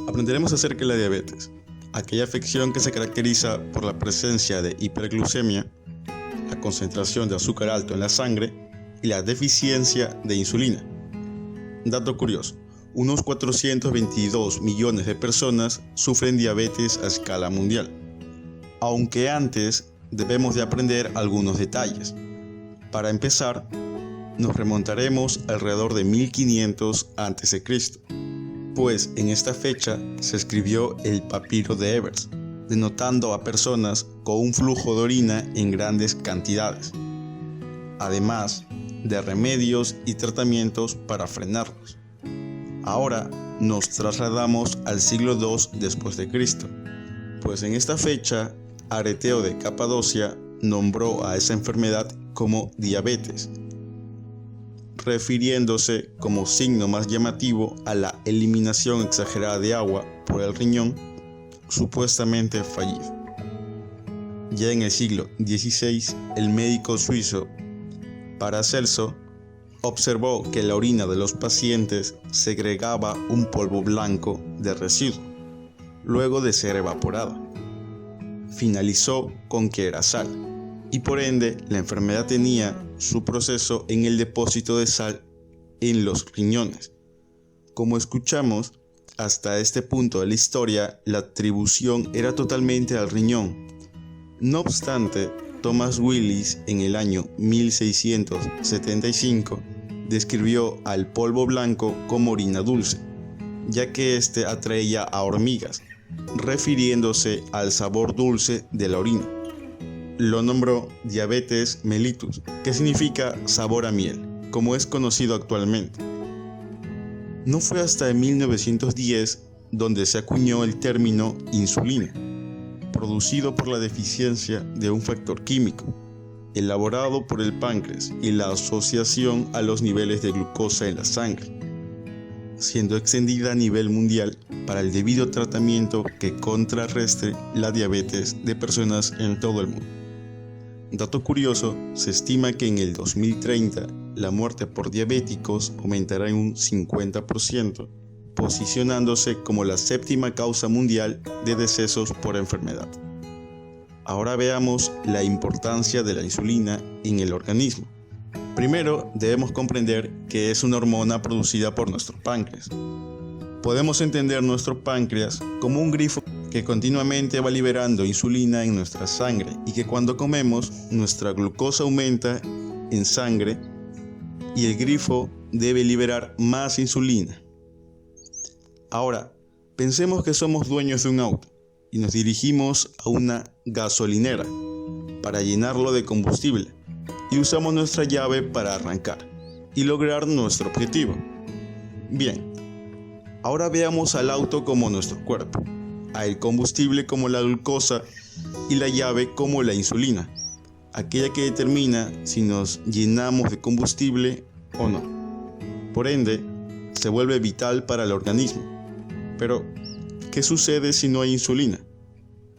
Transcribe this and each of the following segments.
Aprenderemos acerca de la diabetes, aquella afección que se caracteriza por la presencia de hiperglucemia, la concentración de azúcar alto en la sangre y la deficiencia de insulina. Dato curioso, unos 422 millones de personas sufren diabetes a escala mundial. Aunque antes debemos de aprender algunos detalles. Para empezar, nos remontaremos alrededor de 1500 a.C., pues en esta fecha se escribió el papiro de Ebers, denotando a personas con un flujo de orina en grandes cantidades, además de remedios y tratamientos para frenarlos. Ahora nos trasladamos al siglo II después de Cristo, pues en esta fecha Areteo de Capadocia nombró a esa enfermedad como diabetes, refiriéndose como signo más llamativo a la eliminación exagerada de agua por el riñón supuestamente fallido. Ya en el siglo XVI, el médico suizo Paracelso observó que la orina de los pacientes segregaba un polvo blanco de residuo, luego de ser evaporada. Finalizó con que era sal, y por ende la enfermedad tenía su proceso en el depósito de sal en los riñones. Como escuchamos, hasta este punto de la historia la atribución era totalmente al riñón. No obstante, Thomas Willis en el año 1675 describió al polvo blanco como orina dulce, ya que éste atraía a hormigas, refiriéndose al sabor dulce de la orina. Lo nombró diabetes mellitus, que significa sabor a miel, como es conocido actualmente. No fue hasta 1910 donde se acuñó el término insulina, producido por la deficiencia de un factor químico, elaborado por el páncreas y la asociación a los niveles de glucosa en la sangre, siendo extendida a nivel mundial para el debido tratamiento que contrarreste la diabetes de personas en todo el mundo. Dato curioso, se estima que en el 2030 la muerte por diabéticos aumentará en un 50%, posicionándose como la séptima causa mundial de decesos por enfermedad. Ahora veamos la importancia de la insulina en el organismo. Primero, debemos comprender que es una hormona producida por nuestro páncreas. Podemos entender nuestro páncreas como un grifo que continuamente va liberando insulina en nuestra sangre y que cuando comemos, nuestra glucosa aumenta en sangre y el grifo debe liberar más insulina. Ahora, pensemos que somos dueños de un auto y nos dirigimos a una gasolinera para llenarlo de combustible y usamos nuestra llave para arrancar y lograr nuestro objetivo. Bien, ahora veamos al auto como nuestro cuerpo, al combustible como la glucosa y la llave como la insulina, aquella que determina si nos llenamos de combustible o no. Por ende, se vuelve vital para el organismo. Pero, ¿qué sucede si no hay insulina?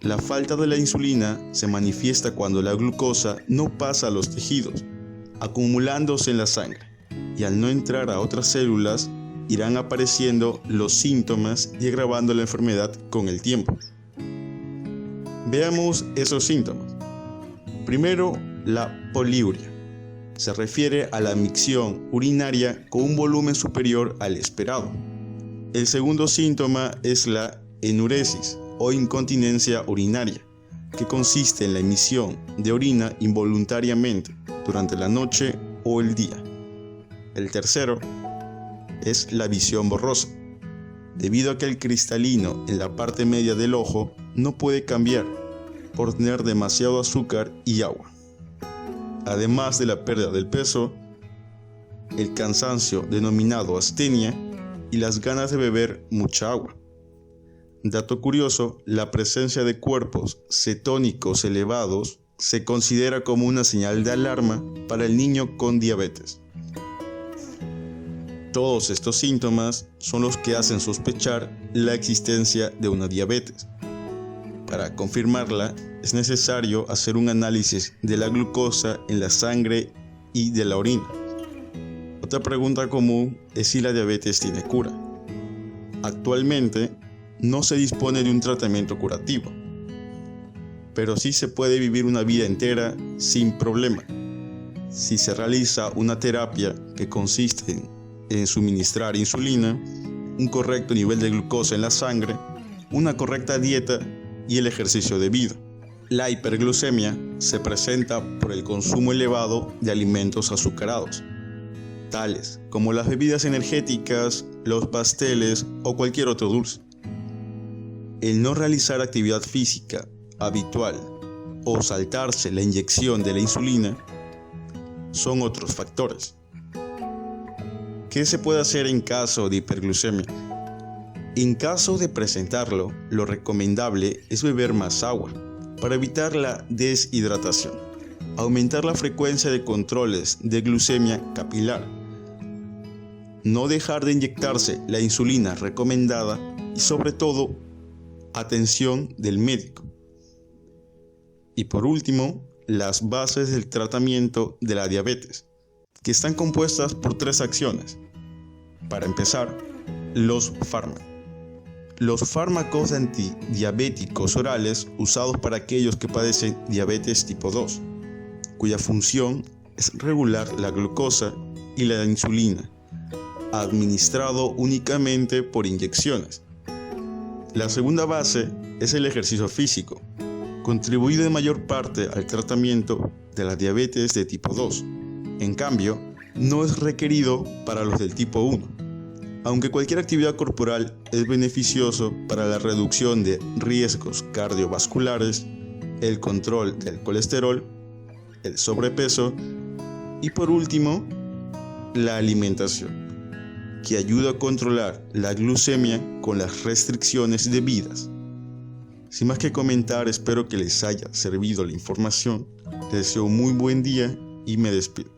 La falta de la insulina se manifiesta cuando la glucosa no pasa a los tejidos, acumulándose en la sangre, y al no entrar a otras células, irán apareciendo los síntomas y agravando la enfermedad con el tiempo. Veamos esos síntomas. Primero, la poliuria. Se refiere a la micción urinaria con un volumen superior al esperado. El segundo síntoma es la enuresis o incontinencia urinaria, que consiste en la emisión de orina involuntariamente durante la noche o el día. El tercero es la visión borrosa, debido a que el cristalino en la parte media del ojo no puede cambiar por tener demasiado azúcar y agua. Además de la pérdida del peso, el cansancio denominado astenia y las ganas de beber mucha agua. Dato curioso, la presencia de cuerpos cetónicos elevados se considera como una señal de alarma para el niño con diabetes. Todos estos síntomas son los que hacen sospechar la existencia de una diabetes. Para confirmarla, es necesario hacer un análisis de la glucosa en la sangre y de la orina. Otra pregunta común es si la diabetes tiene cura. Actualmente, no se dispone de un tratamiento curativo, pero sí se puede vivir una vida entera sin problema si se realiza una terapia que consiste en suministrar insulina, un correcto nivel de glucosa en la sangre, una correcta dieta y el ejercicio debido. La hiperglucemia se presenta por el consumo elevado de alimentos azucarados, tales como las bebidas energéticas, los pasteles o cualquier otro dulce. El no realizar actividad física habitual o saltarse la inyección de la insulina son otros factores. ¿Qué se puede hacer en caso de hiperglucemia? En caso de presentarlo, lo recomendable es beber más agua para evitar la deshidratación, aumentar la frecuencia de controles de glucemia capilar, no dejar de inyectarse la insulina recomendada y sobre todo, atención del médico. Y por último, las bases del tratamiento de la diabetes, que están compuestas por 3 acciones. Para empezar, los fármacos. Los fármacos antidiabéticos orales usados para aquellos que padecen diabetes tipo 2, cuya función es regular la glucosa y la insulina, administrado únicamente por inyecciones. La segunda base es el ejercicio físico, contribuye de mayor parte al tratamiento de la diabetes de tipo 2. En cambio, no es requerido para los del tipo 1, aunque cualquier actividad corporal es beneficioso para la reducción de riesgos cardiovasculares, el control del colesterol, el sobrepeso y por último, la alimentación, que ayuda a controlar la glucemia con las restricciones debidas. Sin más que comentar, espero que les haya servido la información. Les deseo un muy buen día y me despido.